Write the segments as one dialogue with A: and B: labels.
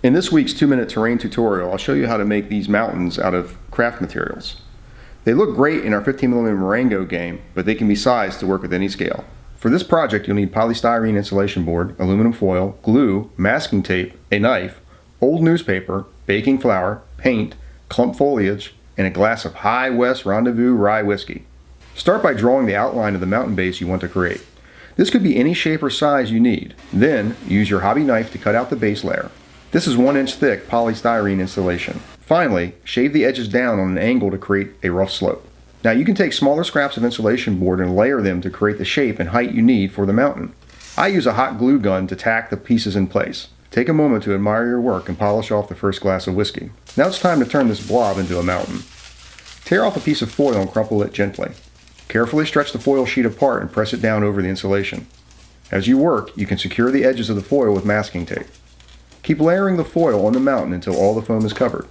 A: In this week's 2-minute terrain tutorial, I'll show you how to make these mountains out of craft materials. They look great in our 15mm Marengo game, but they can be sized to work with any scale. For this project, you'll need polystyrene insulation board, aluminum foil, glue, masking tape, a knife, old newspaper, baking flour, paint, clump foliage, and a glass of High West Rendezvous rye whiskey. Start by drawing the outline of the mountain base you want to create. This could be any shape or size you need. Then, use your hobby knife to cut out the base layer. This is 1-inch thick polystyrene insulation. Finally, shave the edges down on an angle to create a rough slope. Now you can take smaller scraps of insulation board and layer them to create the shape and height you need for the mountain. I use a hot glue gun to tack the pieces in place. Take a moment to admire your work and polish off the first glass of whiskey. Now it's time to turn this blob into a mountain. Tear off a piece of foil and crumple it gently. Carefully stretch the foil sheet apart and press it down over the insulation. As you work, you can secure the edges of the foil with masking tape. Keep layering the foil on the mountain until all the foam is covered.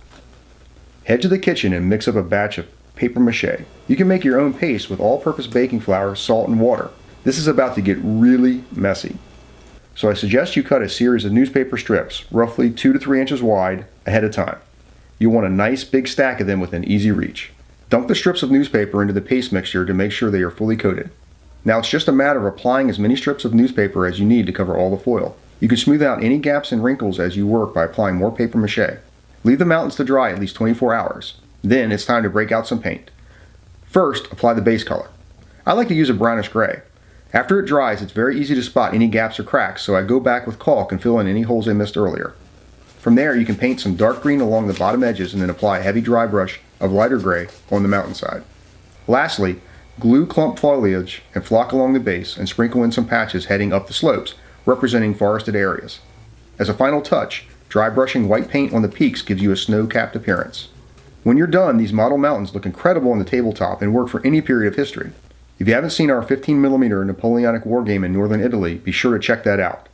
A: Head to the kitchen and mix up a batch of paper mache. You can make your own paste with all-purpose baking flour, salt, and water. This is about to get really messy. So I suggest you cut a series of newspaper strips, roughly 2 to 3 inches wide, ahead of time. You'll want a nice big stack of them within easy reach. Dump the strips of newspaper into the paste mixture to make sure they are fully coated. Now it's just a matter of applying as many strips of newspaper as you need to cover all the foil. You can smooth out any gaps and wrinkles as you work by applying more paper mache. Leave the mountains to dry at least 24 hours. Then it's time to break out some paint. First, apply the base color. I like to use a brownish gray. After it dries, it's very easy to spot any gaps or cracks, so I go back with caulk and fill in any holes I missed earlier. From there, you can paint some dark green along the bottom edges and then apply a heavy dry brush of lighter gray on the mountainside. Lastly, glue clump foliage and flock along the base and sprinkle in some patches heading up the slopes, representing forested areas. As a final touch, dry brushing white paint on the peaks gives you a snow-capped appearance. When you're done, these model mountains look incredible on the tabletop and work for any period of history. If you haven't seen our 15mm Napoleonic wargame in northern Italy, be sure to check that out.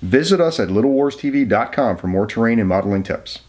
A: Visit us at littlewarstv.com for more terrain and modeling tips.